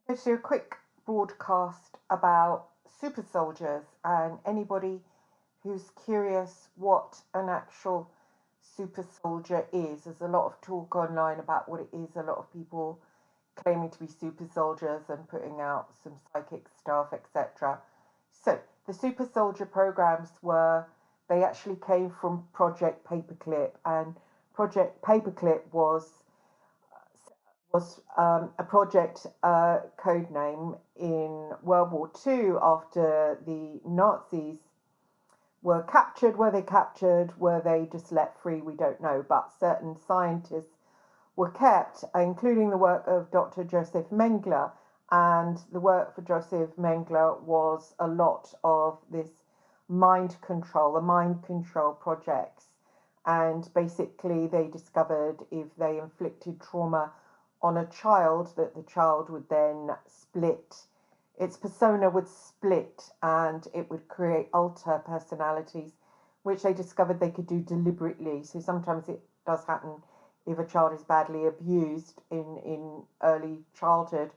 Let's do a quick broadcast about super soldiers and anybody who's curious what an actual super soldier is. There's a lot of talk online about what it is, a lot of people claiming to be super soldiers and putting out some psychic stuff, etc. So, the super soldier programs they actually came from Project Paperclip, and Project Paperclip was a project code name in World War II after the Nazis were captured. Were they captured? Were they just let free? We don't know. But certain scientists were kept, including the work of Dr. Joseph Mengele. And the work for Joseph Mengele was a lot of this the mind control projects. And basically, they discovered if they inflicted trauma on a child, that the child would then split, its persona would split and it would create alter personalities, which they discovered they could do deliberately. So sometimes it does happen if a child is badly abused in early childhood.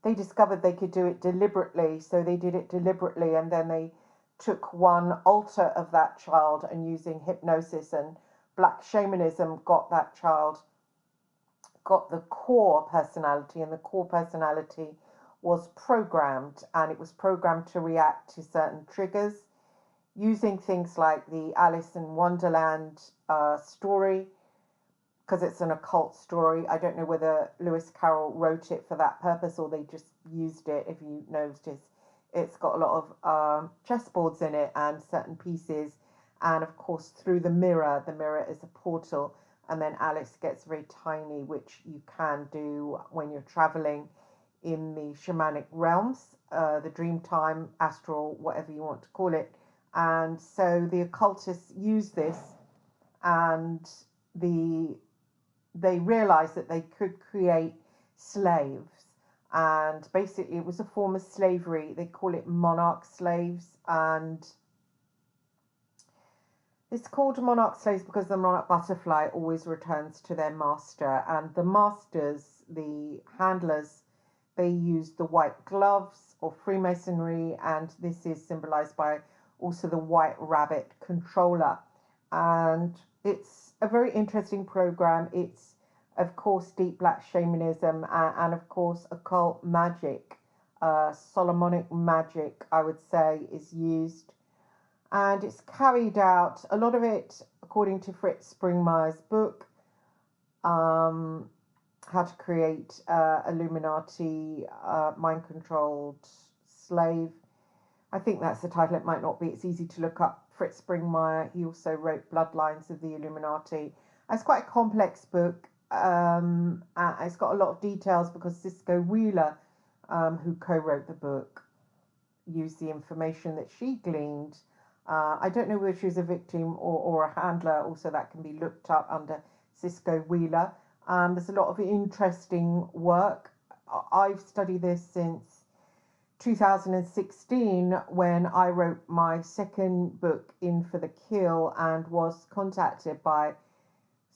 They discovered they could do it deliberately, so they did it deliberately, and then they took one alter of that child and using hypnosis and black shamanism got the core personality, and the core personality was programmed, and it was programmed to react to certain triggers using things like the Alice in Wonderland story, because it's an occult story. I don't know whether Lewis Carroll wrote it for that purpose or they just used it. If you notice, it's got a lot of chessboards in it and certain pieces, and of course through the mirror is a portal, and then Alice gets very tiny, which you can do when you're traveling in the shamanic realms, the dream time, astral, whatever you want to call it. And so the occultists use this, and they realized that they could create slaves. And basically, it was a form of slavery. They call it monarch slaves, and it's called monarch slaves because the monarch butterfly always returns to their master, and the masters, the handlers, they use the white gloves or Freemasonry, and this is symbolized by also the white rabbit controller. And it's a very interesting program. It's, of course, deep black shamanism and of course, occult magic. Solomonic magic, I would say, is used, and it's carried out, a lot of it, according to Fritz Springmeier's book, How to Create Illuminati Mind-Controlled Slave. I think that's the title, it might not be. It's easy to look up Fritz Springmeier. He also wrote Bloodlines of the Illuminati. It's quite a complex book. It's got a lot of details because Cisco Wheeler, who co-wrote the book, used the information that she gleaned. I don't know whether she was a victim or a handler. Also, that can be looked up under Cisco Wheeler. There's a lot of interesting work. I've studied this since 2016 when I wrote my second book, In for the Kill, and was contacted by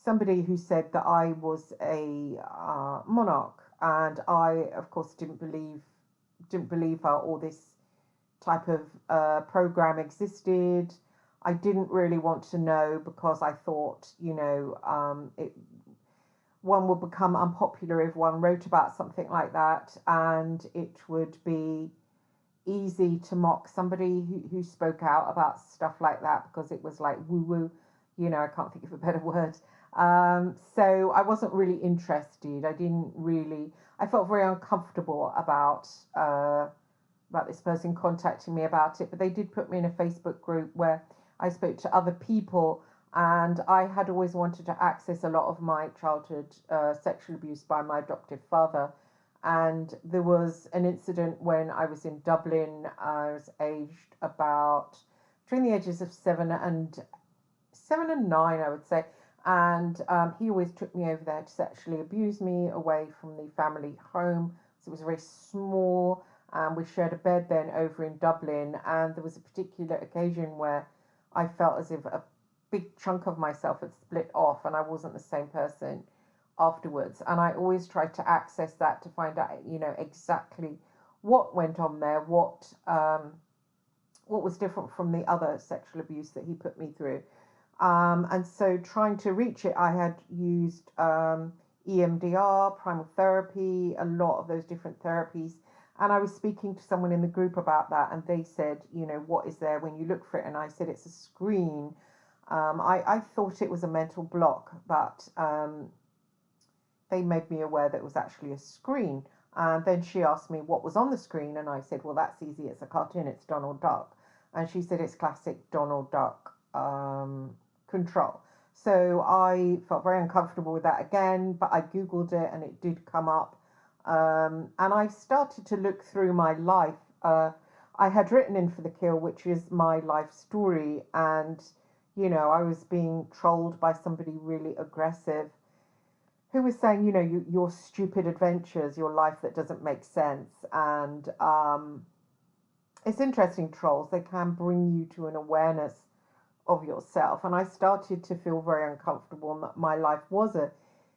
somebody who said that I was a monarch, and I, of course, didn't believe her, or this type of program existed. I didn't really want to know because I thought, one would become unpopular if one wrote about something like that, and it would be easy to mock somebody who spoke out about stuff like that because it was like woo woo, I can't think of a better word. So I wasn't really interested. I felt very uncomfortable about this person contacting me about it, but they did put me in a Facebook group where I spoke to other people, and I had always wanted to access a lot of my childhood sexual abuse by my adoptive father. And there was an incident when I was in Dublin. I was aged about between the ages of 7 and 9, I would say. And he always took me over there to sexually abuse me away from the family home. So it was very small. We shared a bed then over in Dublin, and there was a particular occasion where I felt as if a big chunk of myself had split off and I wasn't the same person afterwards. And I always try to access that to find out, exactly what went on there, what was different from the other sexual abuse that he put me through. And so trying to reach it, I had used EMDR, primal therapy, a lot of those different therapies. And I was speaking to someone in the group about that, and they said, what is there when you look for it? And I said, it's a screen. I thought it was a mental block, but they made me aware that it was actually a screen. And then she asked me what was on the screen, and I said, well, that's easy. It's a cartoon. It's Donald Duck. And she said, it's classic Donald Duck control. So I felt very uncomfortable with that again, but I Googled it and it did come up. And I started to look through my life. I had written In for the Kill, which is my life story. And, I was being trolled by somebody really aggressive who was saying, your stupid adventures, your life that doesn't make sense. And it's interesting, trolls. They can bring you to an awareness of yourself. And I started to feel very uncomfortable, and that my life was a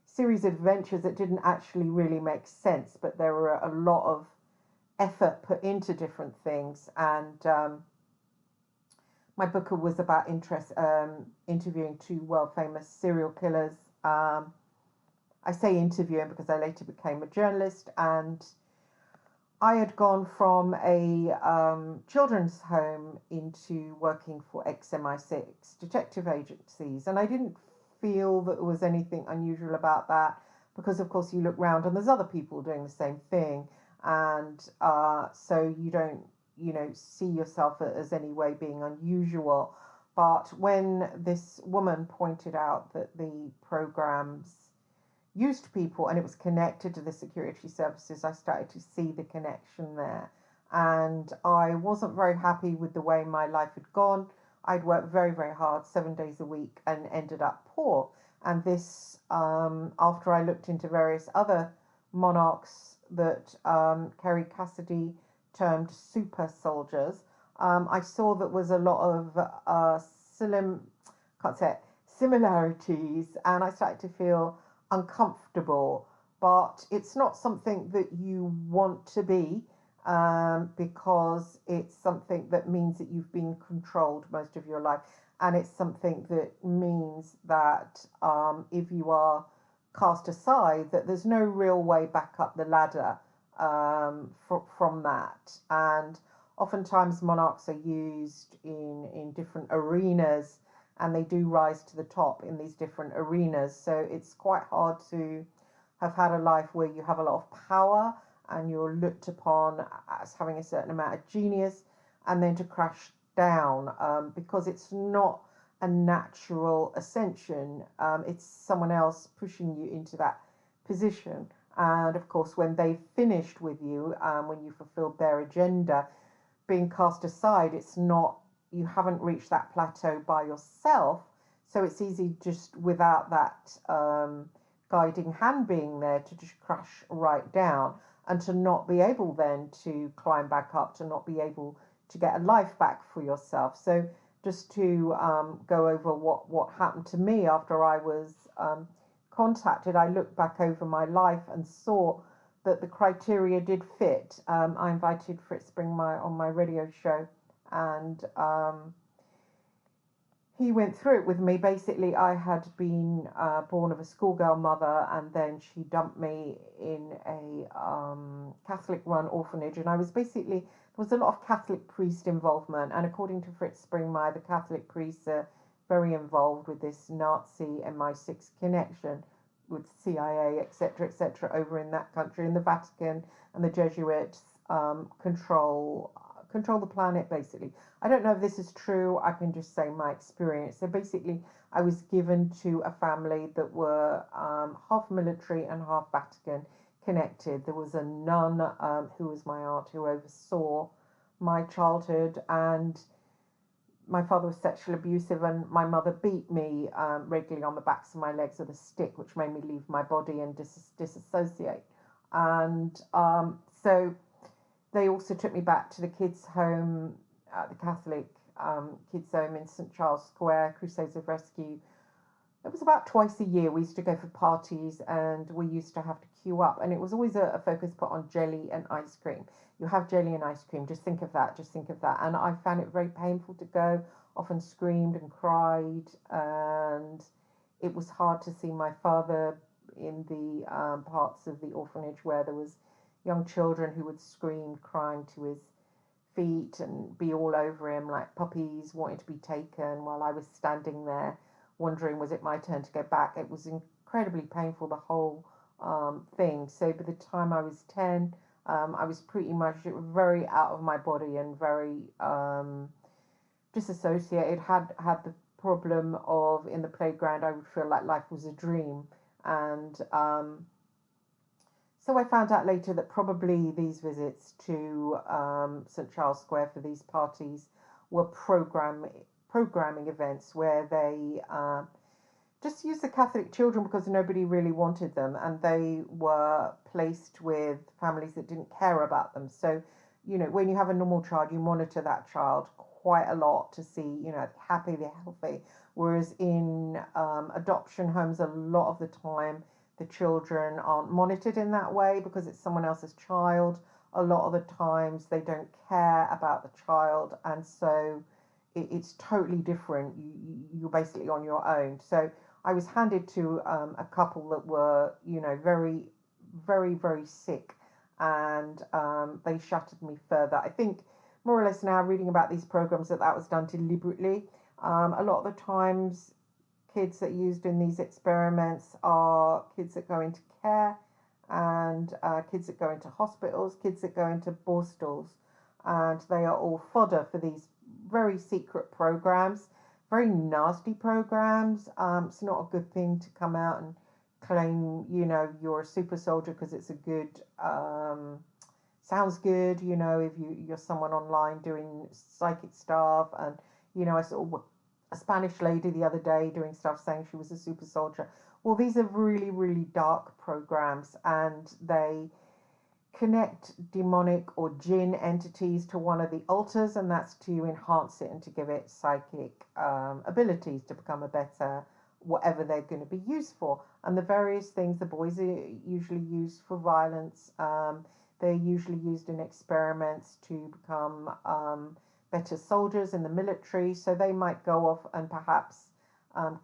series of adventures that didn't actually really make sense, but there were a lot of effort put into different things. And my book was about interviewing two world famous serial killers. I say interviewing because I later became a journalist, and I had gone from a children's home into working for XMI6 detective agencies, and I didn't feel that there was anything unusual about that, because of course you look round and there's other people doing the same thing, and so you don't see yourself as any way being unusual. But when this woman pointed out that the programs used people and it was connected to the security services, I started to see the connection there. And I wasn't very happy with the way my life had gone. I'd worked very, very hard, 7 days a week, and ended up poor. And this, after I looked into various other monarchs that Kerry Cassidy termed super soldiers, I saw that was a lot of similarities, and I started to feel uncomfortable. But it's not something that you want to be, because it's something that means that you've been controlled most of your life, and it's something that means that if you are cast aside, that there's no real way back up the ladder from that. And oftentimes monarchs are used in different arenas, and they do rise to the top in these different arenas. So it's quite hard to have had a life where you have a lot of power and you're looked upon as having a certain amount of genius, and then to crash down, because it's not a natural ascension. It's someone else pushing you into that position. And of course, when they've finished with you, when you fulfilled their agenda, being cast aside, it's not, you haven't reached that plateau by yourself. So it's easy, just without that guiding hand being there, to just crash right down, and to not be able then to climb back up, to not be able to get a life back for yourself. So just to go over what happened to me after I was contacted, I looked back over my life and saw that the criteria did fit. I invited Fritz Springmeier on my radio show, and he went through it with me. Basically, I had been born of a schoolgirl mother, and then she dumped me in a Catholic-run orphanage, and I was basically, there was a lot of Catholic priest involvement, and according to Fritz Springmeier, the Catholic priests are very involved with this Nazi MI6 connection with CIA, etc., over in that country, and the Vatican and the Jesuits control the planet, basically. I don't know if this is true. I can just say my experience. So basically, I was given to a family that were half military and half Vatican connected. There was a nun who was my aunt, who oversaw my childhood, and my father was sexually abusive, and my mother beat me regularly on the backs of my legs with a stick, which made me leave my body and disassociate. And so they also took me back to the kids' home, the Catholic kids' home in St. Charles Square, Crusades of Rescue, it was about twice a year. We used to go for parties and we used to have to queue up. And it was always a focus put on jelly and ice cream. You have jelly and ice cream. Just think of that. Just think of that. And I found it very painful to go, often screamed and cried. And it was hard to see my father in the parts of the orphanage where there was young children who would scream, crying to his feet and be all over him like puppies wanting to be taken while I was standing there wondering was it my turn to go back. It was incredibly painful, the whole thing. So by the time I was 10, I was pretty much very out of my body and very disassociated. Had the problem of in the playground I would feel like life was a dream. And so I found out later that probably these visits to St Charles Square for these parties were programming events where they just used the Catholic children because nobody really wanted them, and they were placed with families that didn't care about them. So, you know, when you have a normal child, you monitor that child quite a lot to see, you know, happy, they're healthy. Whereas in adoption homes, a lot of the time, the children aren't monitored in that way because it's someone else's child. A lot of the times, they don't care about the child, and so it's totally different. You're basically on your own. So I was handed to a couple that were, you know, very, very, very sick, and they shattered me further. I think more or less now reading about these programs that was done deliberately. A lot of the times, kids that are used in these experiments are kids that go into care and kids that go into hospitals, kids that go into borstalls, and they are all fodder for these very secret programs, very nasty programs. It's not a good thing to come out and claim, you know, you're a super soldier because it's a good, sounds good, you know, if you're someone online doing psychic stuff. And, you know, I saw a Spanish lady the other day doing stuff saying she was a super soldier. Well, these are really, really dark programs, and they connect demonic or Djinn entities to one of the altars, and that's to enhance it and to give it psychic abilities to become a better whatever they're going to be used for. And the various things, the boys are usually used for violence. They're usually used in experiments to become better soldiers in the military. So they might go off and perhaps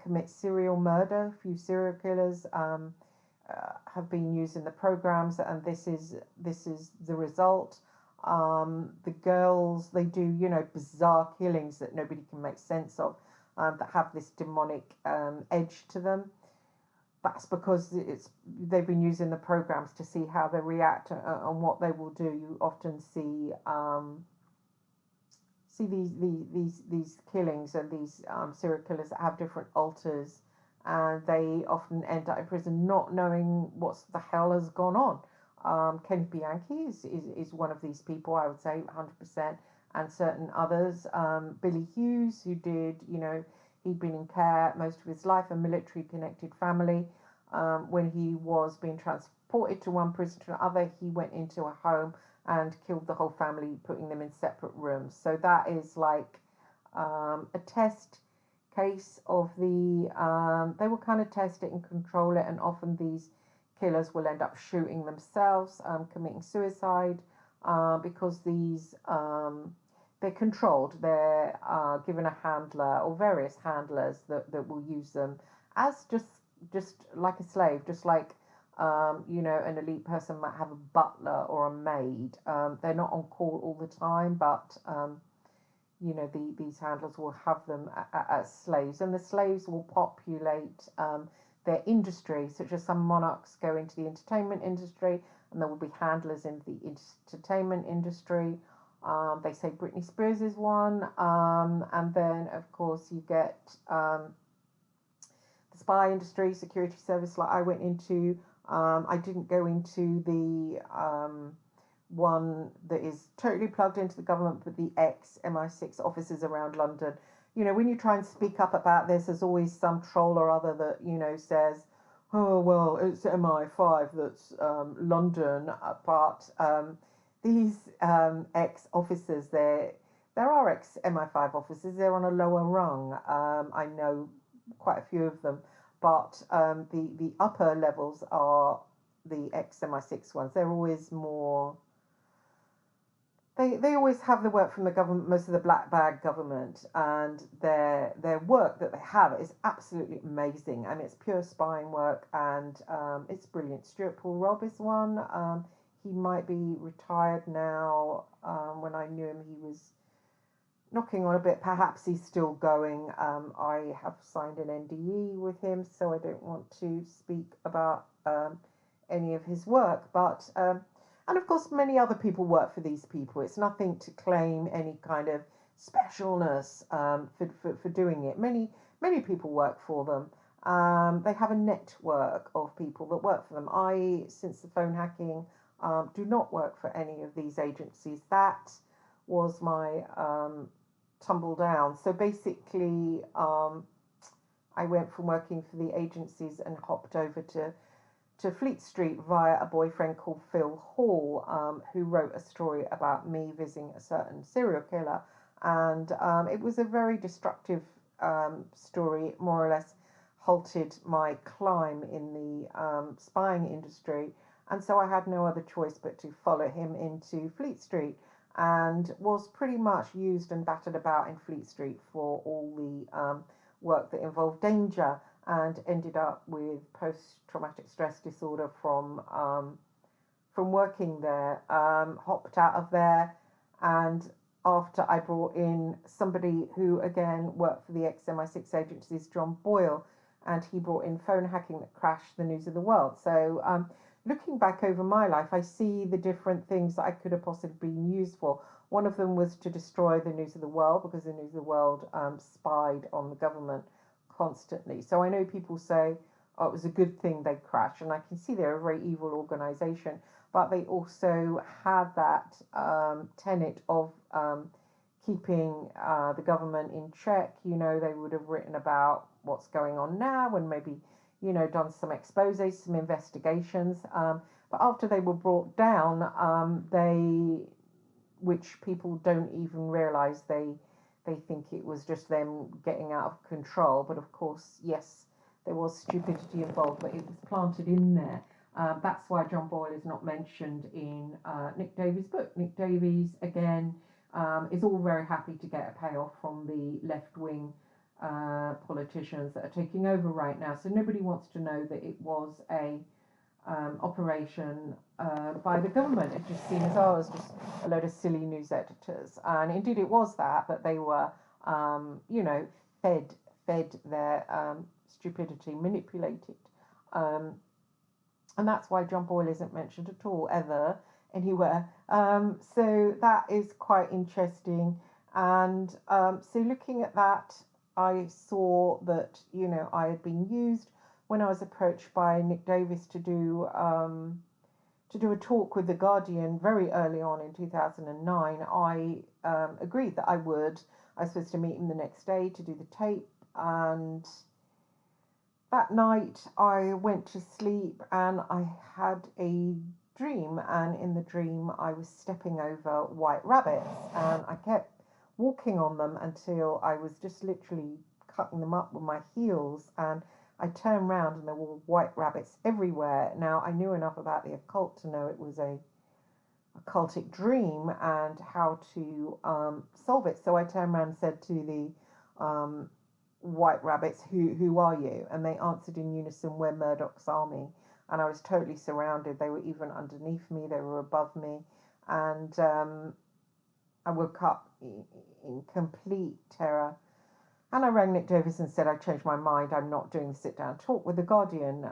commit serial murder. A few serial killers have been used in the programs, and this is the result. The girls, they do, you know, bizarre killings that nobody can make sense of, that have this demonic edge to them. That's because they've been using the programs to see how they react and what they will do. You often see these killings and these serial killers that have different alters, and they often end up in prison not knowing what the hell has gone on. Kenny Bianchi is one of these people, I would say, 100%, and certain others. Billy Hughes, who did, you know, he'd been in care most of his life, a military-connected family. When he was being transported to one prison to another, he went into a home and killed the whole family, putting them in separate rooms. So that is like a test case of the they will kind of test it and control it, and often these killers will end up shooting themselves, committing suicide, because these they're controlled. They're given a handler or various handlers that will use them as just like a slave, just like you know, an elite person might have a butler or a maid. They're not on call all the time, but you know, these handlers will have them as slaves, and the slaves will populate their industry, such as some monarchs go into the entertainment industry, and there will be handlers in the entertainment industry. They say Britney Spears is one, and then of course you get the spy industry, security service, like I went into. I didn't go into the one that is totally plugged into the government, but the ex-MI6 offices around London. You know, when you try and speak up about this, there's always some troll or other that, you know, says, oh, well, it's MI5 that's London part. These ex-officers, there are ex-MI5 officers, they're on a lower rung. I know quite a few of them. but the upper levels are the ex-MI6 ones. They're always more. They always have the work from the government, most of the black bag government, and their work that they have is absolutely amazing. I mean, it's pure spying work, and it's brilliant. Stuart Paul Robb is one. He might be retired now. When I knew him, he was knocking on a bit. Perhaps he's still going. I have signed an NDE with him, so I don't want to speak about any of his work, but. And of course, many other people work for these people. It's nothing to claim any kind of specialness for doing it. Many people work for them. They have a network of people that work for them. I, since the phone hacking, do not work for any of these agencies. That was my tumble down. So basically, I went from working for the agencies and hopped over to Fleet Street via a boyfriend called Phil Hall, who wrote a story about me visiting a certain serial killer. And it was a very destructive story. It more or less halted my climb in the spying industry. And so I had no other choice but to follow him into Fleet Street, and was pretty much used and battered about in Fleet Street for all the work that involved danger, and ended up with post-traumatic stress disorder from working there. Hopped out of there, and after I brought in somebody who again worked for the ex-MI6 agencies, John Boyle, and he brought in phone hacking that crashed the news of the world. So looking back over my life, I see the different things that I could have possibly been used for. One of them was to destroy the news of the world, because the news of the world spied on the government constantly. So I know people say, oh, it was a good thing they crashed, and I can see they're a very evil organization, but they also have that tenet of keeping the government in check. You know, they would have written about what's going on now, and maybe, you know, done some exposés, some investigations, but after they were brought down, which people don't even realize, they think it was just them getting out of control. But of course, yes, there was stupidity involved, but it was planted in there. That's why John Boyle is not mentioned in Nick Davies' book. Nick Davies, again, is all very happy to get a payoff from the left-wing politicians that are taking over right now. So nobody wants to know that it was a operation by the government. It just seems, oh, it was just a load of silly news editors, and indeed it was that, but they were, you know, fed their stupidity, manipulated, and that's why John Boyle isn't mentioned at all, ever, anywhere. So that is quite interesting, and so looking at that, I saw that, you know, I had been used. When I was approached by Nick Davies to do a talk with The Guardian very early on in 2009, I agreed that I would. I was supposed to meet him the next day to do the tape, and that night I went to sleep and I had a dream, and in the dream I was stepping over white rabbits, and I kept walking on them until I was just literally cutting them up with my heels, and I turned round and there were white rabbits everywhere. Now, I knew enough about the occult to know it was a occultic dream and how to solve it. So I turned around and said to the white rabbits, who are you? And they answered in unison, we're Murdoch's army. And I was totally surrounded. They were even underneath me. They were above me. And I woke up in complete terror. And I rang Nick Davies and said, I changed my mind. I'm not doing the sit-down talk with The Guardian.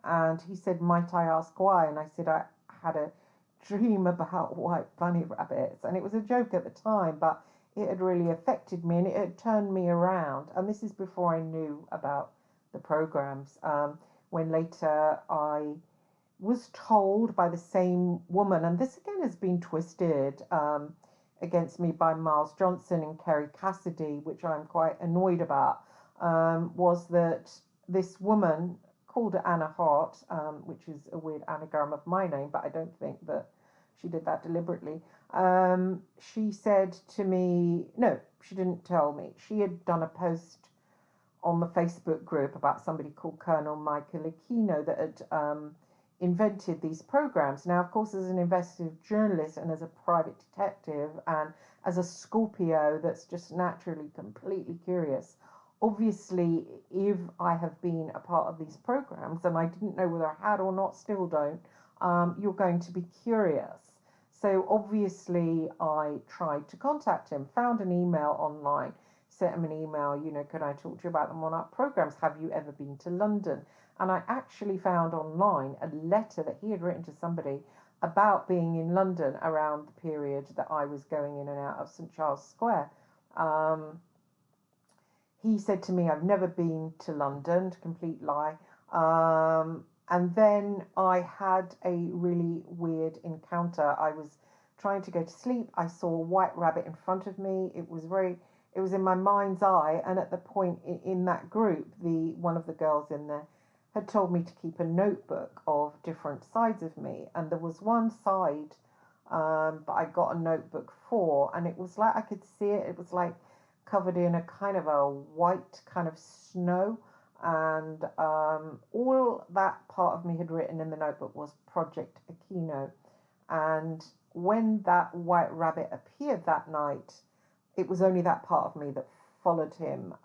And he said, might I ask why? And I said, I had a dream about white bunny rabbits. And it was a joke at the time, but it had really affected me and it had turned me around. And this is before I knew about the programs. When later I was told by the same woman, and this again has been twisted against me by Miles Johnson and Kerry Cassidy, which I'm quite annoyed about, was that this woman called Anna Hart, which is a weird anagram of my name, but I don't think that she did that deliberately. She said to me, no, she didn't tell me. She had done a post on the Facebook group about somebody called Colonel Michael Aquino that had invented these programs. Now, of course, as an investigative journalist and as a private detective and as a Scorpio that's just naturally completely curious, obviously, if I have been a part of these programs and I didn't know whether I had or not, still don't, you're going to be curious. So obviously, I tried to contact him, found an email online, sent him an email, could I talk to you about the Monarch programs? Have you ever been to London? And I actually found online a letter that he had written to somebody about being in London around the period that I was going in and out of St. Charles Square. He said to me, I've never been to London, complete lie. And then I had a really weird encounter. I was trying to go to sleep. I saw a white rabbit in front of me. It was in my mind's eye. And at the point in that group, one of the girls in there had told me to keep a notebook of different sides of me. And there was one side, but I got a notebook for, and it was like I could see it. It was like covered in a kind of a white kind of snow. And all that part of me had written in the notebook was Project Aquino. And when that white rabbit appeared that night, it was only that part of me that followed him,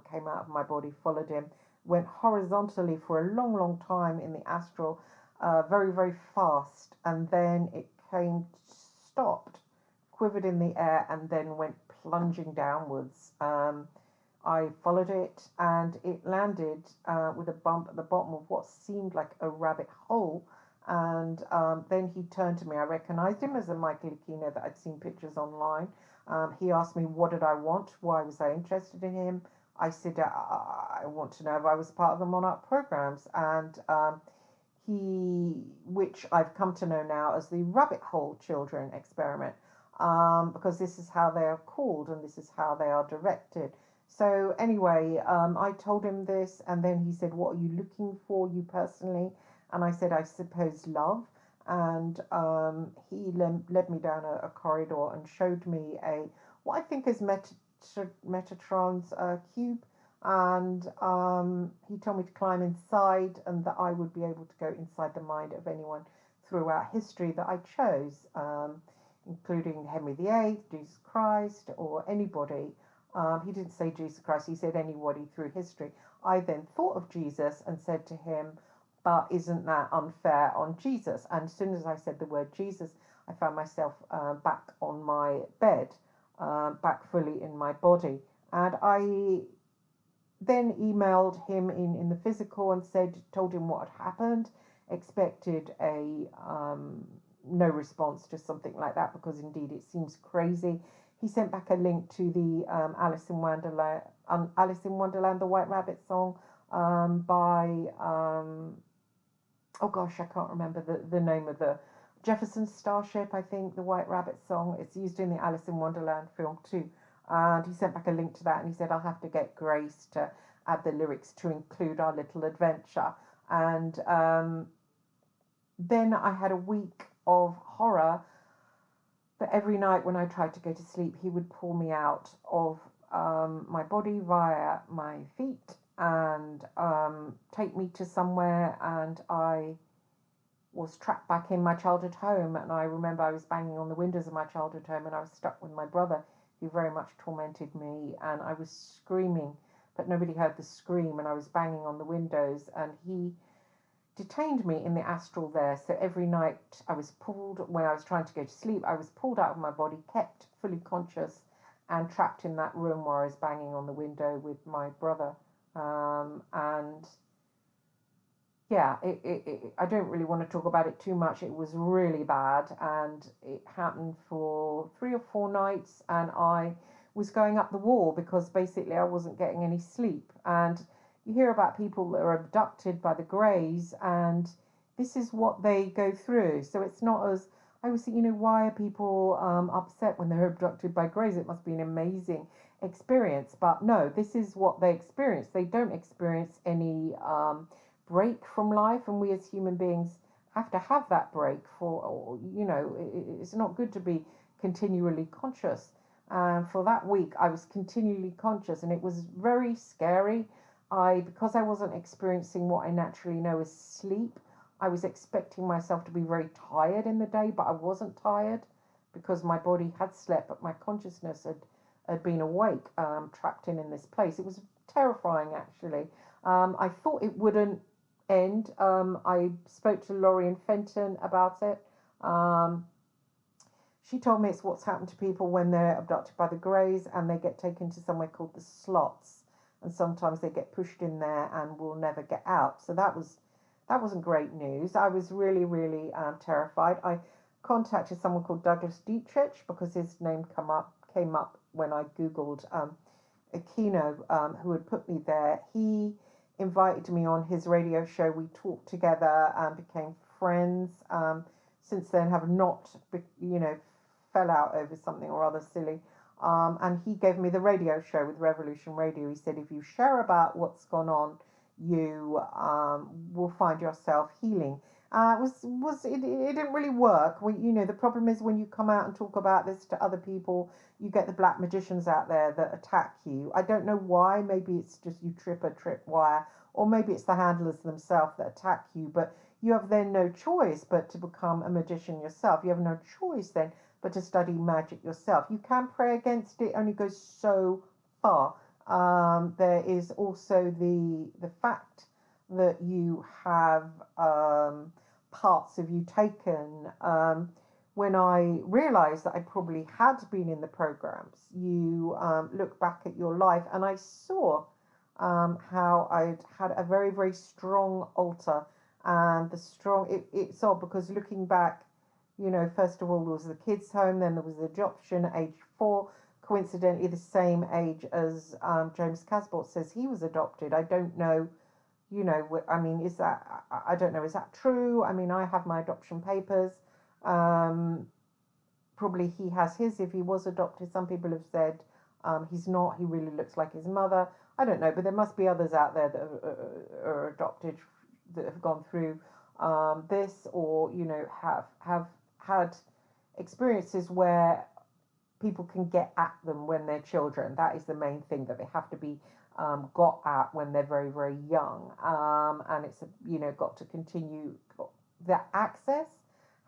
came out of my body, followed him, went horizontally for a long, long time in the astral, very, very fast. And then it stopped, quivered in the air, and then went plunging downwards. I followed it, and it landed with a bump at the bottom of what seemed like a rabbit hole. And then he turned to me. I recognized him as a Michael Aquino that I'd seen pictures online. He asked me, what did I want? Why was I interested in him? I said, I want to know if I was part of the Monarch programs. And which I've come to know now as the Rabbit Hole Children Experiment, because this is how they are called and this is how they are directed. So anyway, I told him this, and then he said, what are you looking for, you personally? And I said, I suppose love. And he led me down a corridor and showed me what I think is Metatron's cube. And he told me to climb inside and that I would be able to go inside the mind of anyone throughout history that I chose, including Henry VIII, Jesus Christ, or anybody. He didn't say Jesus Christ, he said anybody through history. I then thought of Jesus and said to him, but isn't that unfair on Jesus? And as soon as I said the word Jesus, I found myself back on my bed, back fully in my body. And I then emailed him in the physical and told him what had happened, expected a no response to something like that, because indeed it seems crazy. He sent back a link to the Alice in Wonderland, the White Rabbit song by, oh gosh, I can't remember the name of the Jefferson Starship, I think, the White Rabbit song. It's used in the Alice in Wonderland film too. And he sent back a link to that, and he said, I'll have to get Grace to add the lyrics to include our little adventure. And then I had a week of horror. But every night when I tried to go to sleep, he would pull me out of my body via my feet and take me to somewhere, and I was trapped back in my childhood home. And I remember I was banging on the windows of my childhood home, and I was stuck with my brother, who very much tormented me, and I was screaming, but nobody heard the scream, and I was banging on the windows, and he detained me in the astral there. So every night I was pulled, when I was trying to go to sleep, I was pulled out of my body, kept fully conscious, and trapped in that room where I was banging on the window with my brother. And yeah, I don't really want to talk about it too much. It was really bad, and it happened for 3 or 4 nights, and I was going up the wall because basically I wasn't getting any sleep. And you hear about people that are abducted by the Greys, and this is what they go through. So it's not as, I was thinking, why are people upset when they're abducted by Greys? It must be an amazing experience. But no, this is what they experience. They don't experience any break from life, and we as human beings have to have that break for, it's not good to be continually conscious. For that week, I was continually conscious, and it was very scary. because I wasn't experiencing what I naturally know as sleep, I was expecting myself to be very tired in the day, but I wasn't tired because my body had slept, but my consciousness had been awake, trapped in this place. It was terrifying, actually. I thought it wouldn't end. I spoke to Laurie and Fenton about it. She told me it's what's happened to people when they're abducted by the Greys and they get taken to somewhere called the slots, and sometimes they get pushed in there and will never get out. So that wasn't great news. I was really, really terrified. I contacted someone called Douglas Dietrich because his name came up when I googled Aquino, who had put me there. He invited me on his radio show. We talked together and became friends. Since then, have not, fell out over something or other silly. And he gave me the radio show with Revolution Radio. He said, if you share about what's gone on, you will find yourself healing. It didn't really work. The problem is when you come out and talk about this to other people, you get the black magicians out there that attack you. I don't know why. Maybe it's just you trip a tripwire, or maybe it's the handlers themselves that attack you. But you have then no choice but to become a magician yourself. You have no choice then but to study magic yourself. You can pray against it, only goes so far. There is also the fact that you have parts of you taken. When I realised that I probably had been in the programs, you look back at your life, and I saw how I'd had a very, very strong altar. And it's odd because looking back, first of all, there was the kids' home, then there was the adoption, age 4, coincidentally the same age as James Casbolt says he was adopted. I don't know, is that, I don't know, is that true? I mean, I have my adoption papers. Probably he has his if he was adopted. Some people have said he's not, he really looks like his mother. I don't know, but there must be others out there that are adopted that have gone through this, or have had experiences where people can get at them when they're children. That is the main thing, that they have to be got at when they're very, very young, and it's got to continue. That access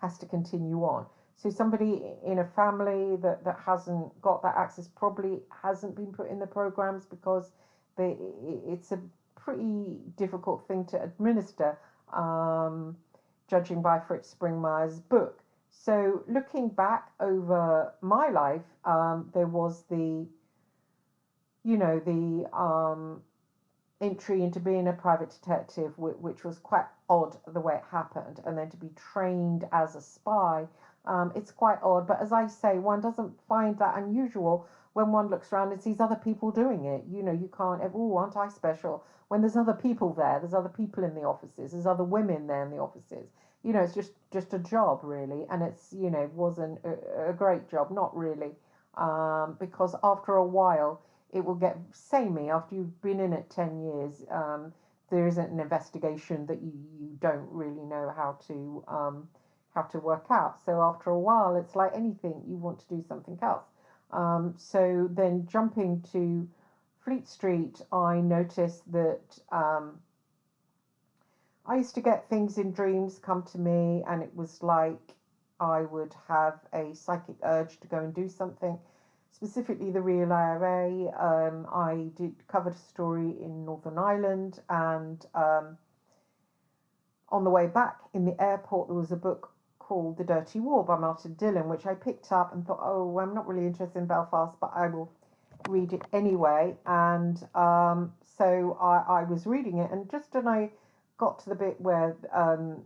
has to continue on. So somebody in a family that hasn't got that access probably hasn't been put in the programs because it's a pretty difficult thing to administer, judging by Fritz Springmeier's book. So looking back over my life, there was the entry into being a private detective, which was quite odd the way it happened, and then to be trained as a spy. It's quite odd, but as I say, one doesn't find that unusual when one looks around and sees other people doing it. You can't, oh, aren't I special? When there's other people there, there's other people in the offices, there's other women there in the offices. It's just a job, really, and it's, wasn't a great job, not really, because after a while, it will get samey. After you've been in it 10 years, there isn't an investigation that you don't really know how to work out. So after a while, it's like anything, you want to do something else. So then jumping to Fleet Street, I noticed that I used to get things in dreams come to me, and it was like I would have a psychic urge to go and do something, specifically the Real IRA. I covered a story in Northern Ireland, and on the way back in the airport, there was a book called The Dirty War by Martin Dillon, which I picked up and thought, oh, I'm not really interested in Belfast, but I will read it anyway. And so I was reading it, and just when I got to the bit where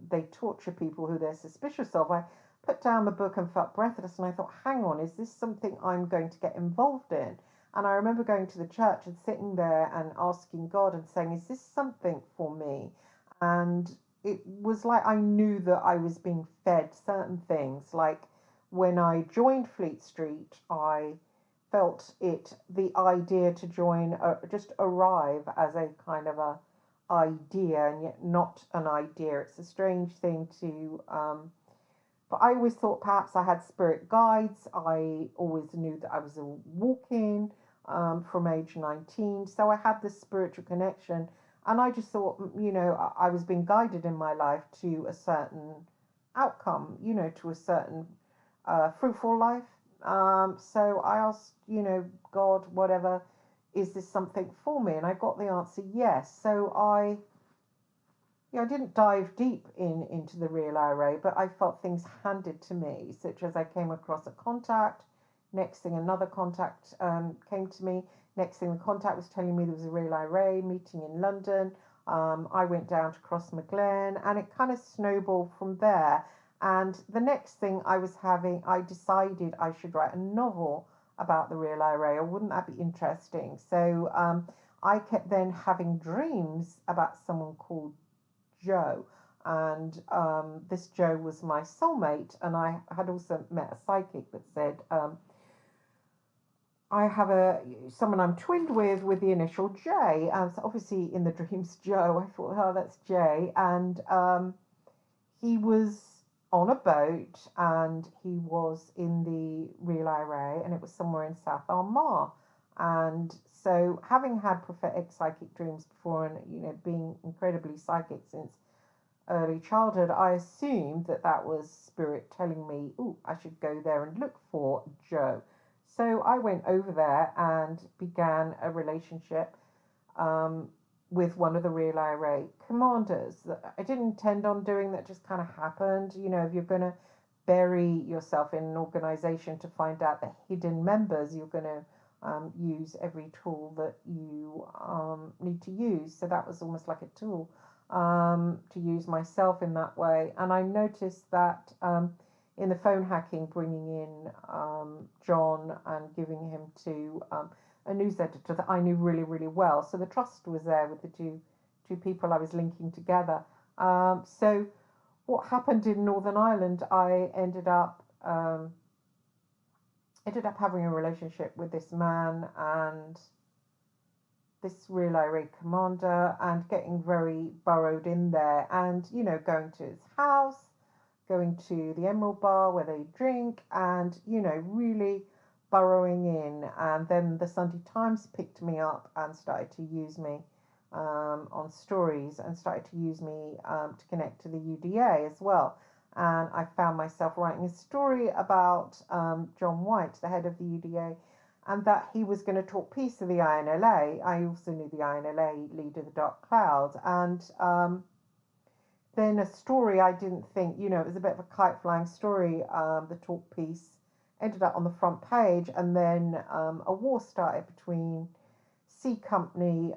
they torture people who they're suspicious of, I put down the book and felt breathless, and I thought, hang on, is this something I'm going to get involved in? And I remember going to the church and sitting there and asking God and saying, is this something for me? And it was like I knew that I was being fed certain things. Like when I joined Fleet Street, I felt the idea to join, just arrive as a kind of a idea, and yet not an idea. It's a strange thing to, but I always thought perhaps I had spirit guides. I always knew that I was a walk-in. from age 19. So I had this spiritual connection. And I just thought, I was being guided in my life to a certain outcome, to a certain fruitful life. So I asked, God, whatever, is this something for me? And I got the answer, yes. So I didn't dive deep into the real IRA, but I felt things handed to me, such as I came across a contact. Next thing, another contact came to me. Next thing, the contact was telling me there was a real IRA meeting in London. I went down to Crossmaglen, and it kind of snowballed from there. And the next thing I decided I should write a novel about the real IRA, or wouldn't that be interesting? So I kept then having dreams about someone called Joe, and this Joe was my soulmate, and I had also met a psychic that said, I have someone I'm twinned with the initial J, and so obviously in the dreams Joe, I thought, oh, that's J, and he was on a boat, and he was in the real IRA, and it was somewhere in South Armagh. And so, having had prophetic psychic dreams before, and being incredibly psychic since early childhood, I assumed that was spirit telling me, "Oh, I should go there and look for Joe." So I went over there and began a relationship with one of the real IRA commanders. I didn't intend on doing that; just kind of happened. If you're going to bury yourself in an organization to find out the hidden members, you're going to use every tool that you need to use. So that was almost like a tool to use myself in that way. And I noticed that in the phone hacking, bringing in John and giving him to a news editor that I knew really, really well. So the trust was there with the two people I was linking together. So what happened in Northern Ireland, I ended up having a relationship with this man and this real IRA commander, and getting very burrowed in there, and going to his house, going to the Emerald Bar where they drink, and really burrowing in. And then the Sunday Times picked me up and started to use me on stories, and started to use me to connect to the UDA as well. And I found myself writing a story about John White, the head of the UDA, and that he was going to talk peace to the INLA. I also knew the INLA leader, the Dark Cloud. And then a story I didn't think, it was a bit of a kite flying story, the talk peace, ended up on the front page. And then a war started between C Company,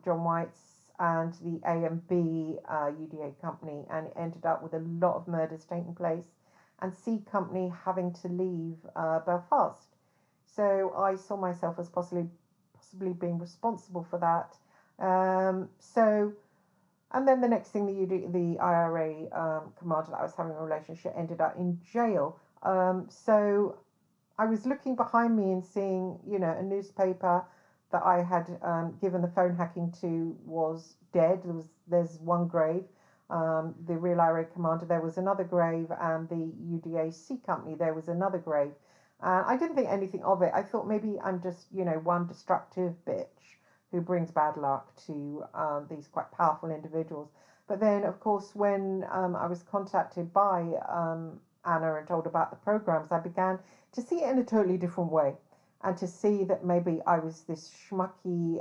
John White's, and the A&B UDA company. And it ended up with a lot of murders taking place, and C Company having to leave Belfast. So I saw myself as possibly being responsible for that. And then the next thing, the IRA commander that I was having a relationship ended up in jail. So I was looking behind me and seeing, a newspaper that I had given the phone hacking to was dead. There's one grave. The real IRA commander, there was another grave, and the UDAC company, there was another grave. I didn't think anything of it. I thought maybe I'm just, one destructive bitch who brings bad luck to these quite powerful individuals. But then, of course, when I was contacted by Anna and told about the programs, I began to see it in a totally different way, and to see that maybe I was this schmucky,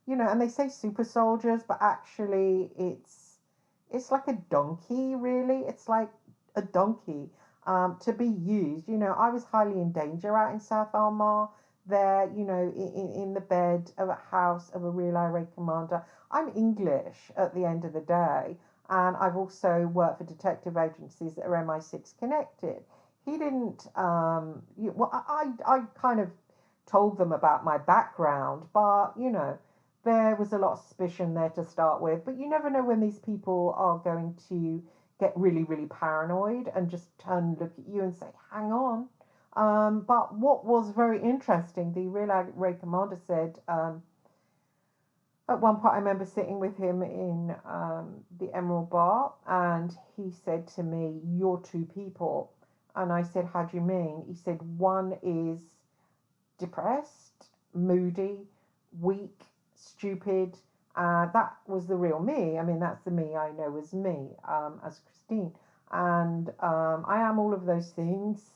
and they say super soldiers, but actually it's like a donkey, really. It's like a donkey. To be used. I was highly in danger out in South Armagh there, in the bed of a house of a real IRA commander. I'm English at the end of the day, and I've also worked for detective agencies that are MI6 connected. He didn't, I kind of told them about my background, but, there was a lot of suspicion there to start with. But you never know when these people are going to get really, really paranoid and just turn and look at you and say, hang on. But what was very interesting, the real IRA commander said, at one point I remember sitting with him in the Emerald Bar, and he said to me, "You're two people." And I said, "How do you mean?" He said, "One is depressed, moody, weak, stupid. That was the real me. I mean, that's the me I know as me, as Christine. And I am all of those things.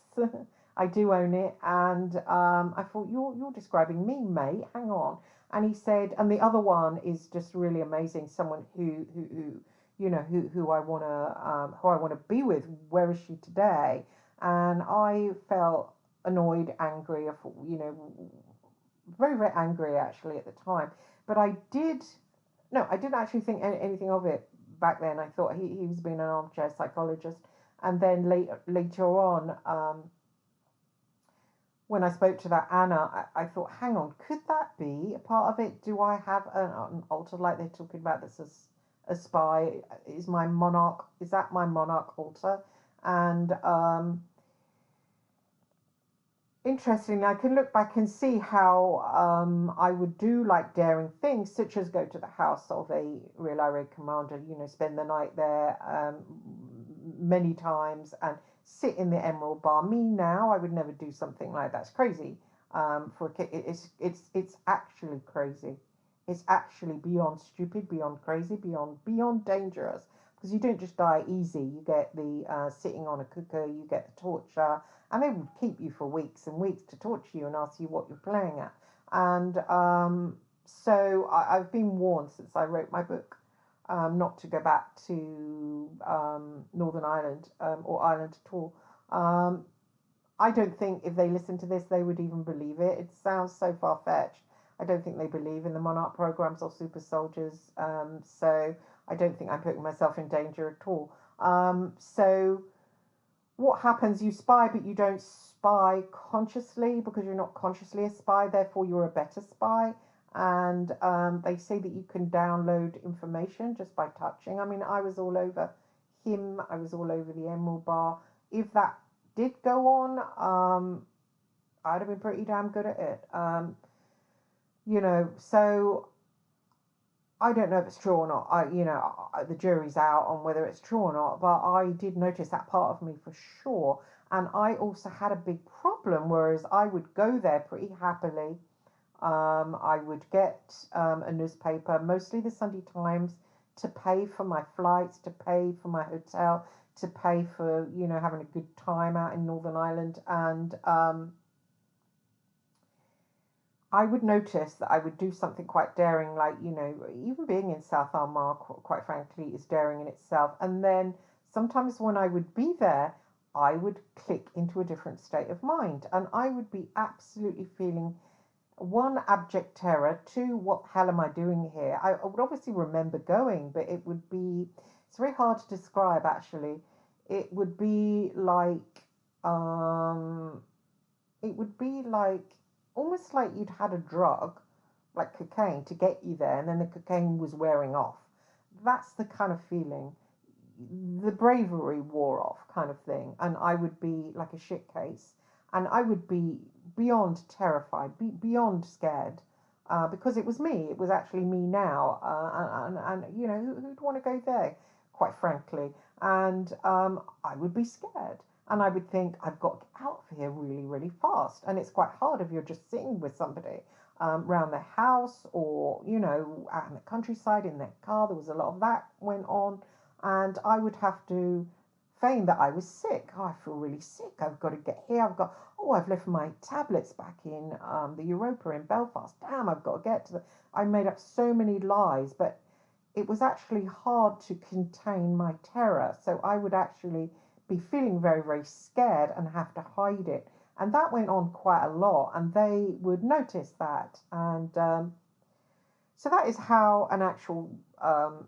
I do own it. And I thought, you're describing me, mate. Hang on. And he said, and the other one is just really amazing. Someone who you know, who I wanna be with. Where is she today? And I felt annoyed, angry. I thought, you know, very, very angry actually at the time. But I didn't actually think anything of it back then. I thought he was being an armchair psychologist. And then later on, when I spoke to that Anna, I thought, hang on, could that be a part of it? Do I have an altar like they're talking about that's a spy? Is that my monarch altar? And interestingly, I can look back and see how I would do like daring things, such as go to the house of a real IRA commander, you know, spend the night there many times and sit in the Emerald Bar. Me now, I would never do something like that. It's crazy for a kid. It's actually crazy. It's actually beyond stupid, beyond crazy, beyond dangerous. Because you don't just die easy. You get the sitting on a cooker, you get the torture, and they would keep you for weeks and weeks to torture you and ask you what you're playing at. And so I've been warned since I wrote my book not to go back to Northern Ireland or Ireland at all. I don't think if they listen to this, they would even believe it. It sounds so far-fetched. I don't think they believe in the Monarch programs or super soldiers. So I don't think I'm putting myself in danger at all. So what happens? You spy, but you don't spy consciously because you're not consciously a spy. Therefore, you're a better spy. And they say that you can download information just by touching. I mean, I was all over him. I was all over the Emerald Bar. If that did go on, I'd have been pretty damn good at it. You know, so I don't know if it's true or not. The jury's out on whether it's true or not, but I did notice that part of me for sure. And I also had a big problem, whereas I would go there pretty happily. I would get a newspaper, mostly the Sunday Times, to pay for my flights, to pay for my hotel, to pay for, you know, having a good time out in Northern Ireland. And I would notice that I would do something quite daring, like, you know, even being in South Armagh, quite frankly, is daring in itself. And then sometimes when I would be there, I would click into a different state of mind. And I would be absolutely feeling, one, abject terror, two, what the hell am I doing here? I would obviously remember going, but it's very hard to describe actually. It would be like, almost like you'd had a drug, like cocaine, to get you there, and then the cocaine was wearing off. That's the kind of feeling. The bravery wore off, kind of thing. And I would be like a shit case. And I would be beyond terrified, beyond scared, because it was me. It was actually me now. And you know, who'd want to go there, quite frankly? And I would be scared. And I would think, I've got to get out of here really, really fast. And it's quite hard if you're just sitting with somebody around their house or, you know, out in the countryside in their car. There was a lot of that went on. And I would have to feign that I was sick. Oh, I feel really sick. I've got to get here. I've left my tablets back in the Europa in Belfast. Damn, I've got to get to the... I made up so many lies, but it was actually hard to contain my terror. So I would actually be feeling very, very scared and have to hide it. And that went on quite a lot, and they would notice that. And so that is how an actual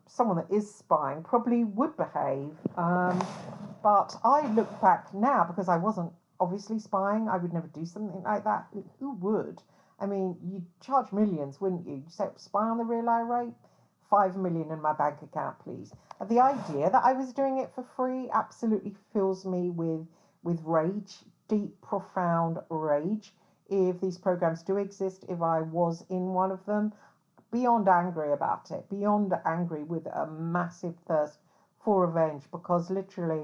someone that is spying probably would behave. But I look back now, because I wasn't obviously spying. I would never do something like that. Who would? I mean, you'd charge millions, wouldn't you? You say, spy on the real IRA? 5 million in my bank account, please. The idea that I was doing it for free absolutely fills me with rage, deep, profound rage. If these programs do exist, if I was in one of them, beyond angry about it, beyond angry, with a massive thirst for revenge, because literally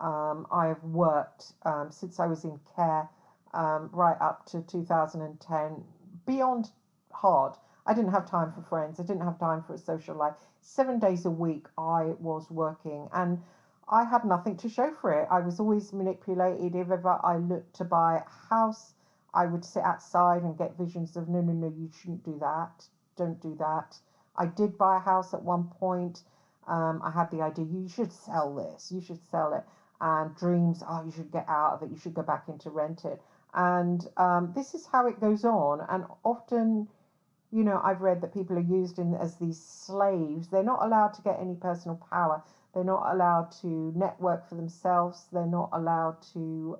I have worked since I was in care right up to 2010, beyond hard. I didn't have time for friends. I didn't have time for a social life. 7 days a week, I was working, and I had nothing to show for it. I was always manipulated. If ever I looked to buy a house, I would sit outside and get visions of no, no, no, you shouldn't do that. Don't do that. I did buy a house at one point. I had the idea, you should sell this, you should sell it. And dreams, oh, you should get out of it, you should go back into rent it. And this is how it goes on. And often, I've read that people are used as these slaves. They're not allowed to get any personal power. They're not allowed to network for themselves. They're not allowed to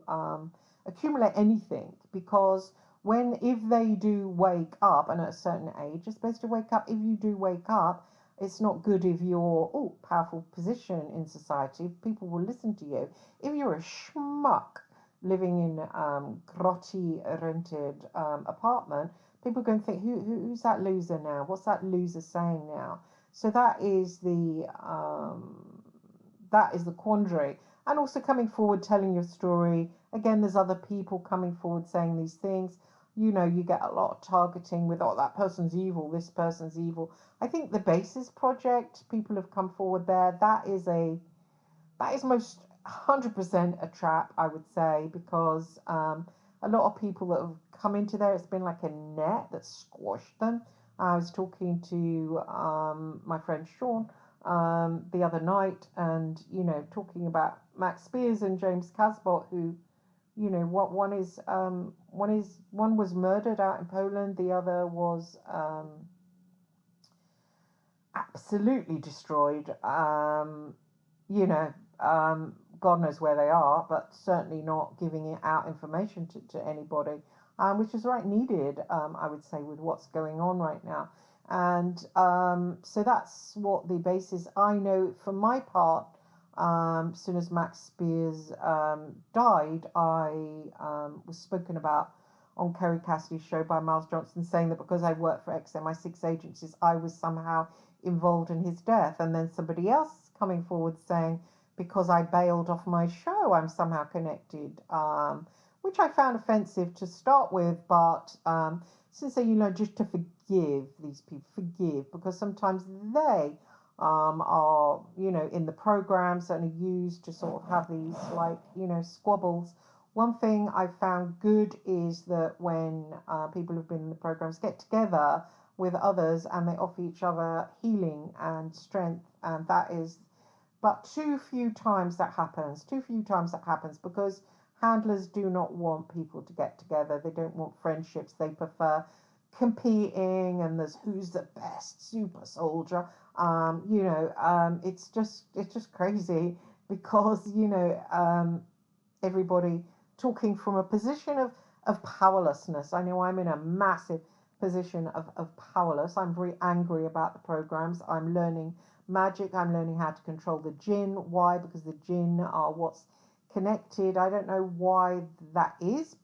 accumulate anything, because if they do wake up, and at a certain age, you're supposed to wake up. If you do wake up, it's not good if you're powerful position in society. People will listen to you. If you're a schmuck living in grotty rented apartment, people are going to think, who's that loser now? What's that loser saying now? So that is the quandary. And also coming forward, telling your story. Again, there's other people coming forward saying these things. You get a lot of targeting with, oh, that person's evil, this person's evil. I think the Basis Project, people have come forward there. That is most 100% a trap, I would say, because a lot of people that have come into there, it's been like a net that squashed them. I was talking to my friend Sean the other night, and talking about Max Spears and James Casbolt, who what one was murdered out in Poland, the other was absolutely destroyed. You know, God knows where they are, but certainly not giving it out information to anybody, which is right needed, I would say, with what's going on right now. And so that's what the base is. I know for my part, as soon as Max Spears died, I was spoken about on Kerry Cassidy's show by Miles Johnson, saying that because I worked for XMI6 agencies, I was somehow involved in his death. And then somebody else coming forward saying, because I bailed off my show, I'm somehow connected, which I found offensive to start with. But since they, just to forgive these people, because sometimes they are, in the programs and are used to sort of have these, like, squabbles. One thing I've found good is that when people who've been in the programs get together with others and they offer each other healing and strength, and that is but too few times that happens. Too few times that happens, because handlers do not want people to get together. They don't want friendships. They prefer competing, and there's who's the best super soldier. It's just crazy, because everybody talking from a position of powerlessness. I know I'm in a massive position of powerless. I'm very angry about the programs. I'm learning magic. I'm learning how to control the Djinn. Why? Because the Djinn are what's connected. I don't know why that is.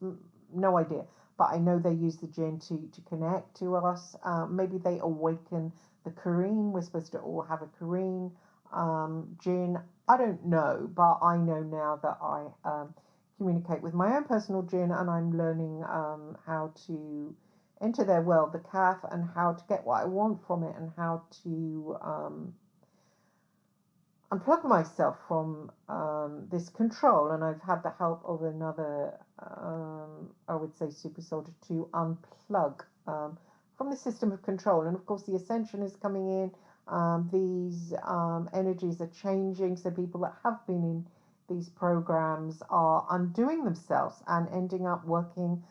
No idea. But I know they use the Djinn to connect to us. Maybe they awaken the Kareen. We're supposed to all have a Kareen Djinn. I don't know, but I know now that I communicate with my own personal Djinn, and I'm learning how to enter their world, the Kath, and how to get what I want from it, and how to unplug myself from this control. And I've had the help of another, I would say, super soldier to unplug from the system of control. And of course, the ascension is coming in. These energies are changing. So people that have been in these programs are undoing themselves and ending up working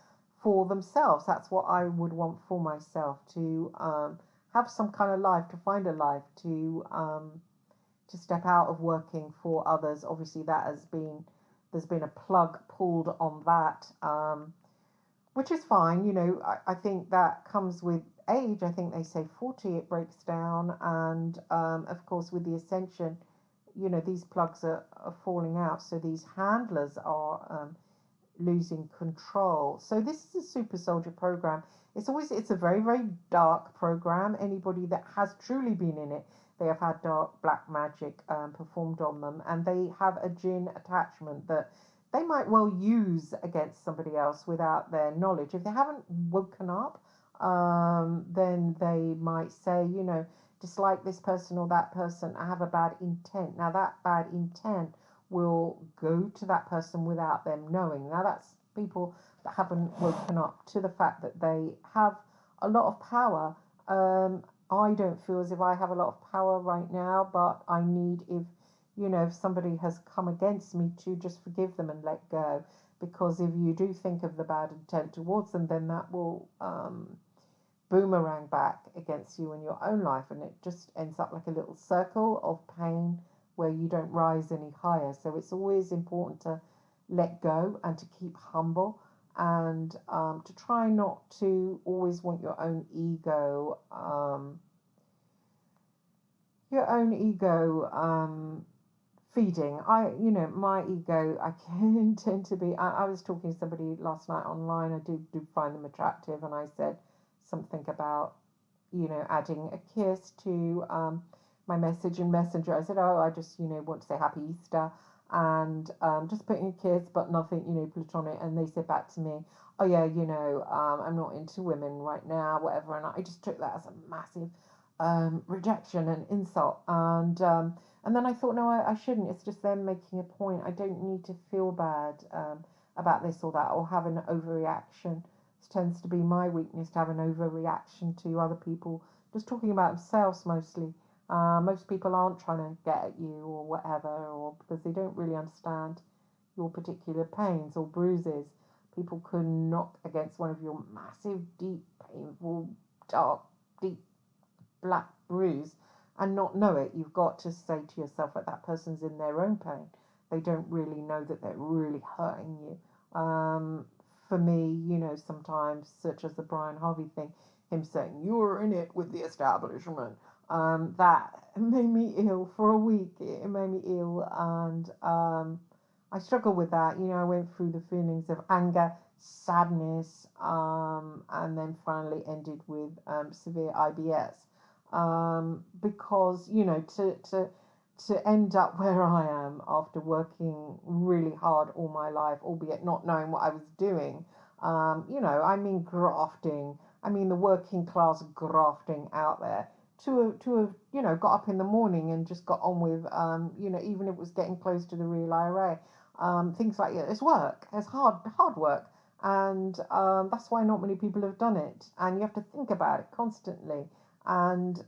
for themselves. That's what I would want for myself, to have some kind of life, to find a life, to step out of working for others. Obviously, there's been a plug pulled on that, which is fine. I think that comes with age. I think they say 40 it breaks down, and of course with the ascension, these plugs are falling out, so these handlers are losing control. So this is a super soldier program. It's a very, very dark program. Anybody that has truly been in it, they have had dark black magic performed on them, and they have a Djinn attachment that they might well use against somebody else without their knowledge. If they haven't woken up, then they might say, dislike this person or that person. I have a bad intent. Now, that bad intent will go to that person without them knowing. Now, that's people that haven't woken up to the fact that they have a lot of power. I don't feel as if I have a lot of power right now, but I need, if somebody has come against me, to just forgive them and let go. Because if you do think of the bad intent towards them, then that will boomerang back against you in your own life, and it just ends up like a little circle of pain where you don't rise any higher. So it's always important to let go and to keep humble, and to try not to always want your own ego, feeding. My ego, I can tend to be. I was talking to somebody last night online. I do find them attractive, and I said something about, adding a kiss to my message in Messenger. I said, oh, I just, want to say Happy Easter, and just putting a kiss, but nothing, platonic. And they said back to me, oh yeah, I'm not into women right now, whatever. And I just took that as a massive rejection and insult. And then I thought, no, I shouldn't. It's just them making a point. I don't need to feel bad about this or that, or have an overreaction. This tends to be my weakness, to have an overreaction to other people just talking about themselves mostly. Most people aren't trying to get at you or whatever, or because they don't really understand your particular pains or bruises. People can knock against one of your massive, deep, painful, dark, deep, black bruise and not know it. You've got to say to yourself that person's in their own pain. They don't really know that they're really hurting you. For me, sometimes, such as the Brian Harvey thing, him saying, you're in it with the establishment, that made me ill for a week. It made me ill, and I struggle with that. I went through the feelings of anger, sadness, and then finally ended with severe IBS. Because to end up where I am after working really hard all my life, albeit not knowing what I was doing, I mean grafting, the working class grafting out there, to have got up in the morning and just got on with, even if it was getting close to the real IRA, things like it's work, it's hard work, and that's why not many people have done it, and you have to think about it constantly. And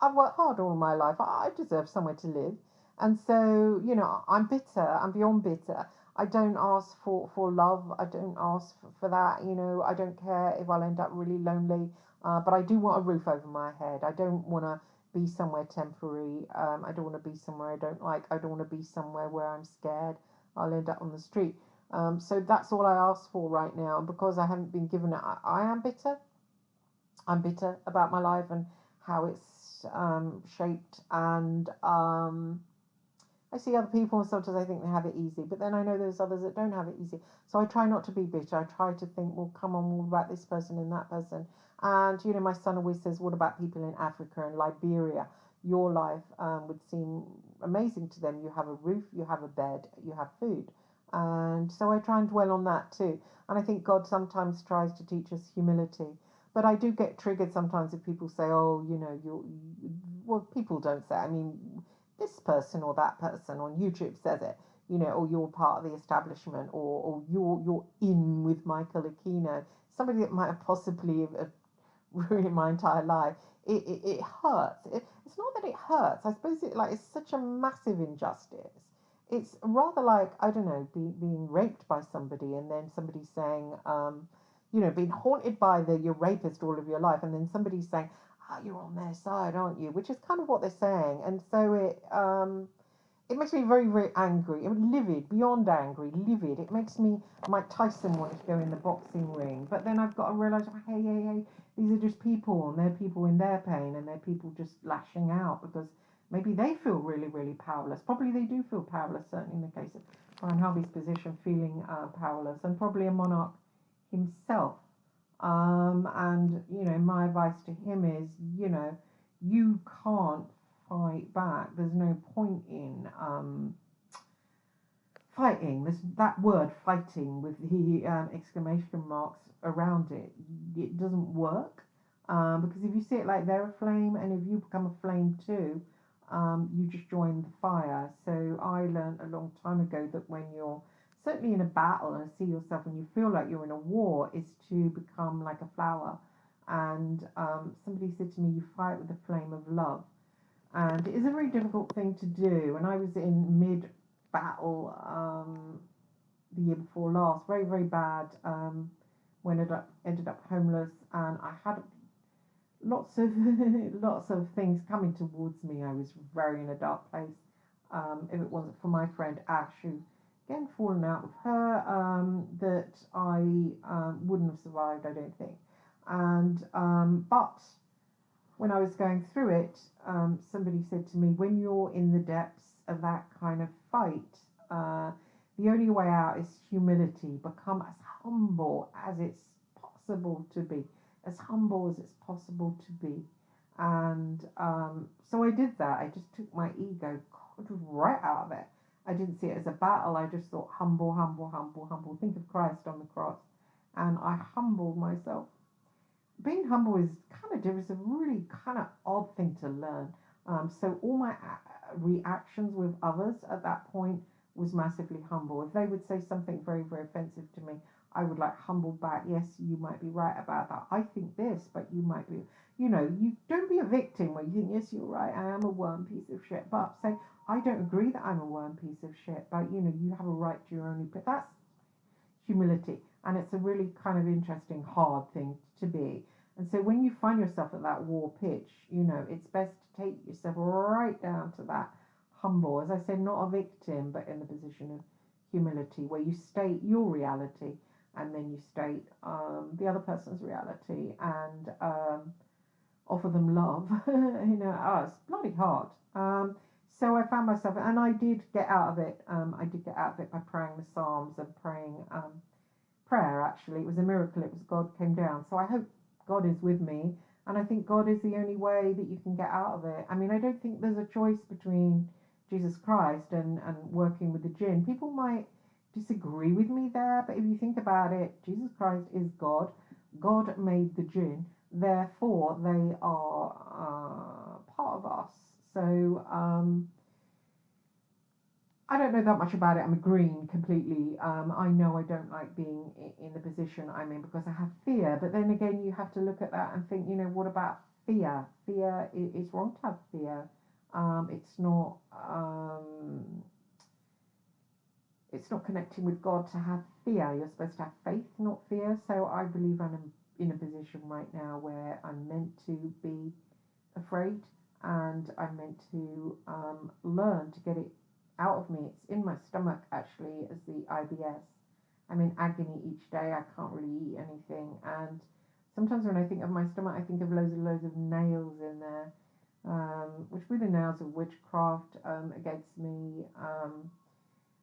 I've worked hard all my life. I deserve somewhere to live. And so, I'm bitter. I'm beyond bitter. I don't ask for love. I don't ask for that. I don't care if I'll end up really lonely. But I do want a roof over my head. I don't want to be somewhere temporary. I don't want to be somewhere I don't like. I don't want to be somewhere where I'm scared I'll end up on the street. So that's all I ask for right now. And because I haven't been given it, I am bitter. I'm bitter about my life and how it's shaped, and I see other people, and sometimes I think they have it easy, but then I know there's others that don't have it easy. So I try not to be bitter. I try to think, well, come on, what about this person and that person? And my son always says, what about people in Africa and Liberia? Your life would seem amazing to them. You have a roof, you have a bed, you have food. And so I try and dwell on that too. And I think God sometimes tries to teach us humility. But I do get triggered sometimes if people say, oh, well, people don't say, this person or that person on YouTube says it, or you're part of the establishment, or you're in with Michael Aquino, somebody that might have possibly ruined my entire life. It hurts. It's not that it hurts. I suppose it's such a massive injustice. It's rather like, I don't know, being raped by somebody, and then somebody saying, being haunted by your rapist all of your life, and then somebody saying, you're on their side, aren't you? Which is kind of what they're saying. And so it makes me very, very angry. Livid, beyond angry, livid. It makes me, Mike Tyson wanted to go in the boxing ring. But then I've got to realise, hey, these are just people, and they're people in their pain, and they're people just lashing out because maybe they feel really, really powerless. Probably they do feel powerless, certainly in the case of Brian Harvey's position, feeling powerless, and probably a monarch himself. And my advice to him is, you can't fight back. There's no point in fighting. This that word fighting with the exclamation marks around it. It doesn't work because if you see it like they're a flame, and if you become a flame too, you just join the fire. So I learned a long time ago that when you're certainly in a battle and see yourself when you feel like you're in a war, is to become like a flower. And somebody said to me, you fight with the flame of love. And it is a very difficult thing to do. And I was in mid battle the year before last, very very bad. When ended up homeless, and I had lots of lots of things coming towards me. I was very in a dark place. If it wasn't for my friend Ash, who again fallen out with her, that I wouldn't have survived, I don't think. And but when I was going through it, somebody said to me, when you're in the depths of that kind of fight, the only way out is humility. Become as humble as it's possible to be, as humble as it's possible to be. And so I did that. I just took my ego right out of it. I didn't see it as a battle. I just thought humble, humble, humble, humble. Think of Christ on the cross. And I humbled myself. Being humble is kind of different. It's a really kind of odd thing to learn. So all my reactions with others at that point was massively humble. If they would say something very, very offensive to me, I would like humble back. Yes, you might be right about that. I think this, but you might be, you don't be a victim where you think, yes, you're right, I am a worm piece of shit. But say, I don't agree that I'm a worm piece of shit, but you have a right to your own opinion. That's humility. And it's a really kind of interesting, hard thing to be. And so when you find yourself at that war pitch, it's best to take yourself right down to that humble, as I said, not a victim, but in the position of humility, where you state your reality and then you state the other person's reality, and offer them love. It's bloody hard. So I found myself, and I did get out of it. I did get out of it by praying the Psalms and praying prayer. Actually, it was a miracle. It was God came down. So I hope God is with me, and I think God is the only way that you can get out of it. I mean, I don't think there's a choice between Jesus Christ and working with the Djinn. People might disagree with me there, but if you think about it, Jesus Christ is God. God made the Djinn, therefore they are part of us. So I don't know that much about it. I'm agreeing completely. I know I don't like being in the position I'm in because I have fear. But then again, you have to look at that and think, what about fear? Fear is wrong to have fear. It's not. It's not connecting with God to have fear. You're supposed to have faith, not fear. So I believe I'm in a position right now where I'm meant to be afraid, and I'm meant to learn to get it out of me. It's in my stomach actually, as the IBS. I'm in agony each day. I can't really eat anything, and sometimes when I think of my stomach, I think of loads of nails in there, which were the nails of witchcraft against me.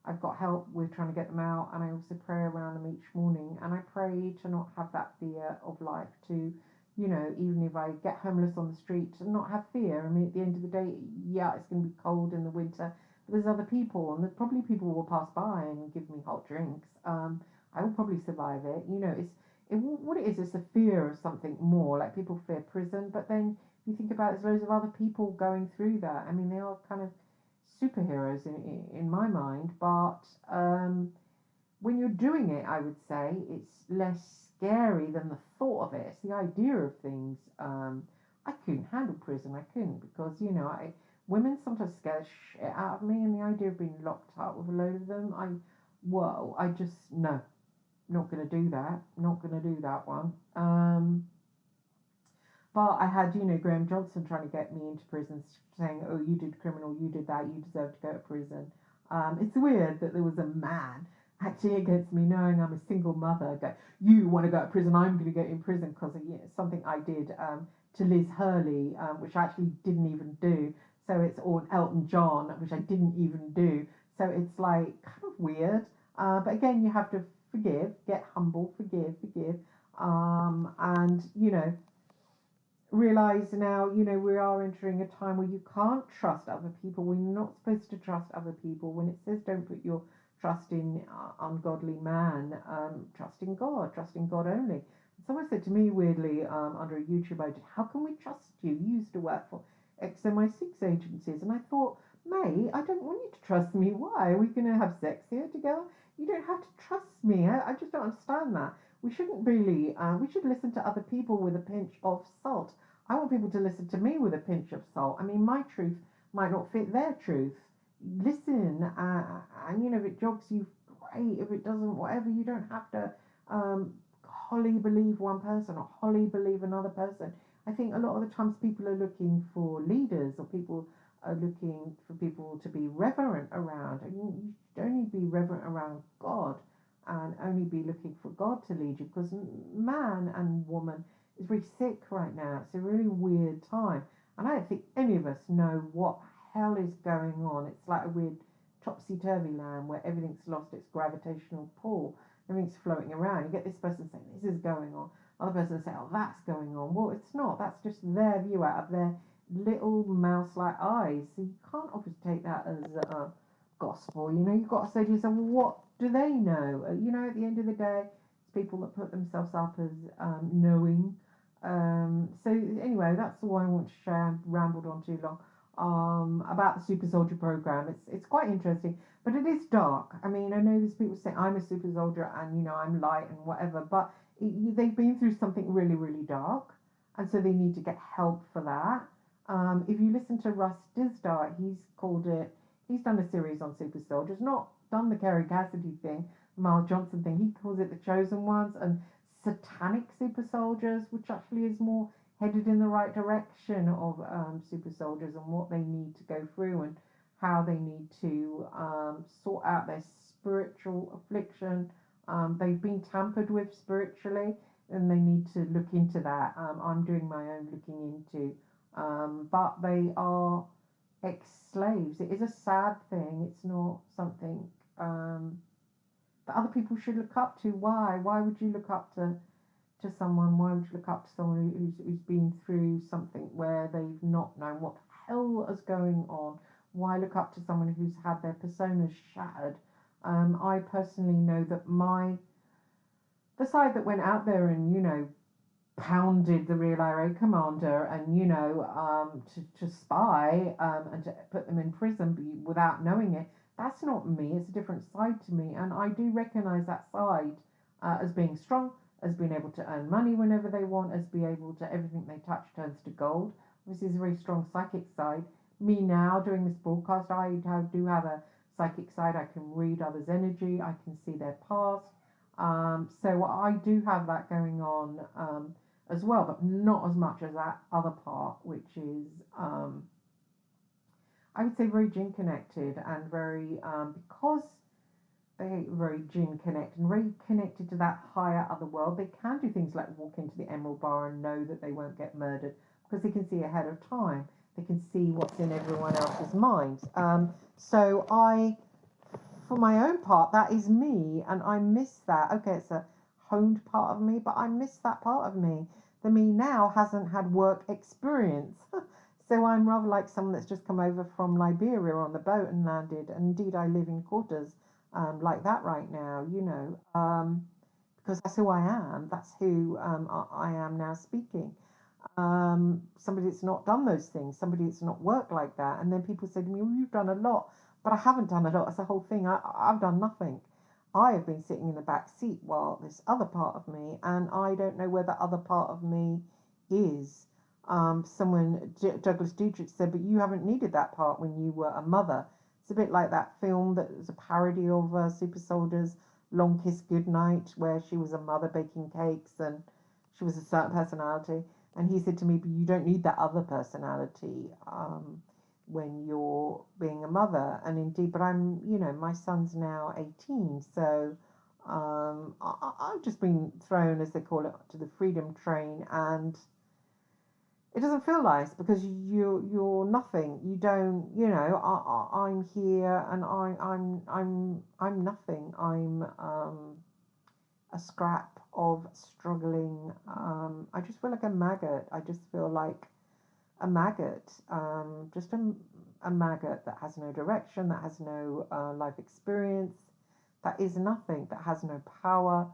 I've got help with trying to get them out, and I also pray around them each morning. And I pray to not have that fear of life, to, even if I get homeless on the street, to not have fear. I mean, at the end of the day, yeah, it's going to be cold in the winter, but there's other people, and there's probably people will pass by and give me hot drinks. I will probably survive it. What it is the fear of something more. Like people fear prison, but then you think about it, there's loads of other people going through that. I mean, they are kind of superheroes in my mind, but when you're doing it, I would say it's less scary than the thought of it. It's the idea of things. I couldn't handle prison. I couldn't, because women sometimes scare the shit out of me, and the idea of being locked up with a load of them, I just no, not gonna do that. Not gonna do that one. But I had, Graham Johnson trying to get me into prison, saying, oh, you did criminal, you did that, you deserve to go to prison. It's weird that there was a man actually against me, knowing I'm a single mother, go, you want to go to prison, I'm going to go in prison because of something I did to Liz Hurley, which I actually didn't even do. So it's on Elton John, which I didn't even do. So it's like kind of weird. But again, you have to forgive, get humble, forgive. And, realize now, we are entering a time where you can't trust other people. We're not supposed to trust other people. When it says don't put your trusting ungodly man, trusting God only. Someone said to me weirdly under a YouTube I did, how can we trust you? You used to work for XMI6 agencies. And I thought, May, I don't want you to trust me. Why? Are we going to have sex here together? You don't have to trust me. I just don't understand that. We shouldn't really, we should listen to other people with a pinch of salt. I want people to listen to me with a pinch of salt. I mean, my truth might not fit their truth. Listen, and if it jogs you, great. If it doesn't, whatever, you don't have to wholly believe one person or wholly believe another person. I think a lot of the times people are looking for leaders, or people are looking for people to be reverent around. And you should only be reverent around God, and only be looking for God to lead you, because man and woman is very sick right now. It's a really weird time, and I don't think any of us know what hell is going on. It's like a weird topsy-turvy land where everything's lost its gravitational pull. Everything's floating around. You get this person saying this is going on, other person saying, oh, that's going on. Well, it's not. That's just their view out of their little mouse-like eyes. So you can't obviously take that as gospel. You've got to say to yourself, well, what do they know? At the end of the day, it's people that put themselves up as knowing. So anyway, that's all I want to share. I've rambled on too long. About the super soldier program. It's quite interesting, but it is dark. I mean, I know there's people saying I'm a super soldier and I'm light and whatever, but they've been through something really, really dark, and so they need to get help for that. If you listen to Russ Dizdar, he's done a series on super soldiers, not done the Kerry Cassidy thing, Miles Johnson thing. He calls it the chosen ones and Satanic super soldiers, which actually is more headed in the right direction of super soldiers and what they need to go through and how they need to sort out their spiritual affliction. They've been tampered with spiritually, and they need to look into that. I'm doing my own looking into, but they are ex-slaves. It is a sad thing. It's not something that other people should look up to. Why would you look up to someone? Why would you look up to someone who's been through something where they've not known what the hell is going on? Why look up to someone who's had their personas shattered? I personally know that the side that went out there and pounded the real IRA commander and to spy and to put them in prison without knowing it, that's not me. It's a different side to me, and I do recognize that side as being strong, as being able to earn money whenever they want, as be able to, everything they touch turns to gold. This is a very strong psychic side. Me now doing this broadcast, I do have a psychic side. I can read others' energy. I can see their past. So I do have that going on as well, but not as much as that other part, which is I would say very Djinn connected and very because they very Djinn connect and very connected to that higher other world. They can do things like walk into the Emerald Bar and know that they won't get murdered because they can see ahead of time. They can see what's in everyone else's minds. So for my own part, that is me, and I miss that. Okay, it's a honed part of me, but I miss that part of me. The me now hasn't had work experience. So I'm rather like someone that's just come over from Liberia on the boat and landed. And indeed, I live in quarters like that right now, because that's who I am. That's who I am now speaking. Somebody that's not done those things, somebody that's not worked like that. And then people say to me, well, you've done a lot, but I haven't done a lot. That's the whole thing. I've done nothing. I have been sitting in the back seat while this other part of me, and I don't know where the other part of me is. Douglas Dietrich said, but you haven't needed that part when you were a mother. It's a bit like that film that was a parody of Super Soldiers, Long Kiss Goodnight, where she was a mother baking cakes and she was a certain personality. And he said to me, but you don't need that other personality when you're being a mother. And indeed, but my son's now 18, so I've just been thrown, as they call it, to the freedom train, and it doesn't feel nice because you're nothing. You don't, I'm here and I'm nothing. I'm a scrap of struggling. I just feel like a maggot. I just feel like a maggot, just a maggot that has no direction, that has no life experience, that is nothing, that has no power.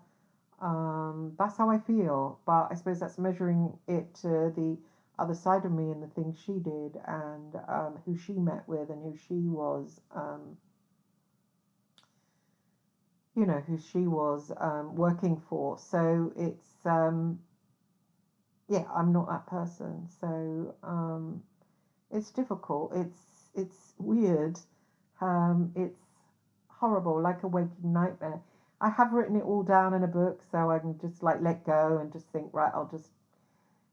That's how I feel. But I suppose that's measuring it to the other side of me and the things she did, and who she met with and who she was, who she was working for. So it's, yeah, I'm not that person. So it's difficult. It's weird. It's horrible, like a waking nightmare. I have written it all down in a book, so I can just like let go and just think, right, I'll just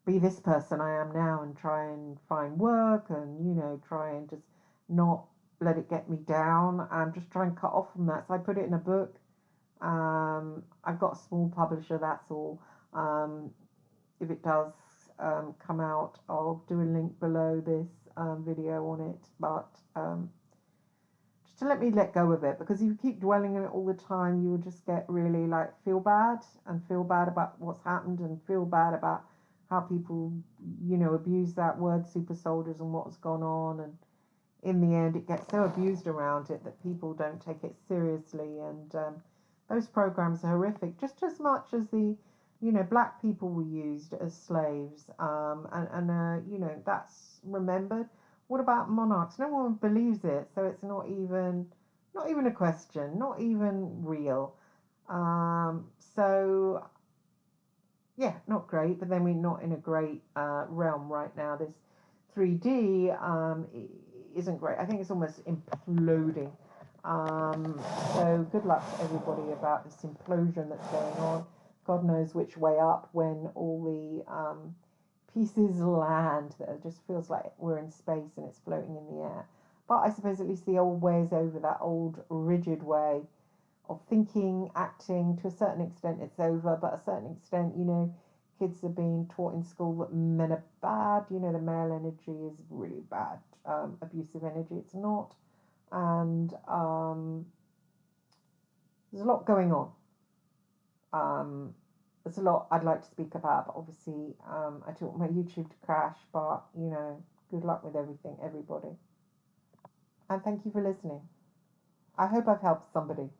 be this person I am now and try and find work and, try and just not let it get me down and just try and cut off from that. So I put it in a book. I've got a small publisher, that's all. If it does come out, I'll do a link below this video on it. But just to let me let go of it, because if you keep dwelling on it all the time, you will just get really like feel bad about what's happened and feel bad about how people, abuse that word super soldiers and what's gone on. And in the end, it gets so abused around it that people don't take it seriously. And those programs are horrific, just as much as the, black people were used as slaves. That's remembered. What about monarchs? No one believes it, so it's not even a question, not even real. So yeah, not great. But then we're not in a great realm right now. This 3D isn't great. I think it's almost imploding. So good luck to everybody about this implosion that's going on. God knows which way up when all the pieces land. That it just feels like we're in space and it's floating in the air. But I suppose at least the old way is over. That old rigid way of thinking, acting, to a certain extent it's over. But a certain extent, kids are being taught in school that men are bad. The male energy is really bad. Abusive energy, it's not. And there's a lot going on. There's a lot I'd like to speak about, but obviously I don't want my YouTube to crash. But good luck with everything, everybody, and thank you for listening. I hope I've helped somebody.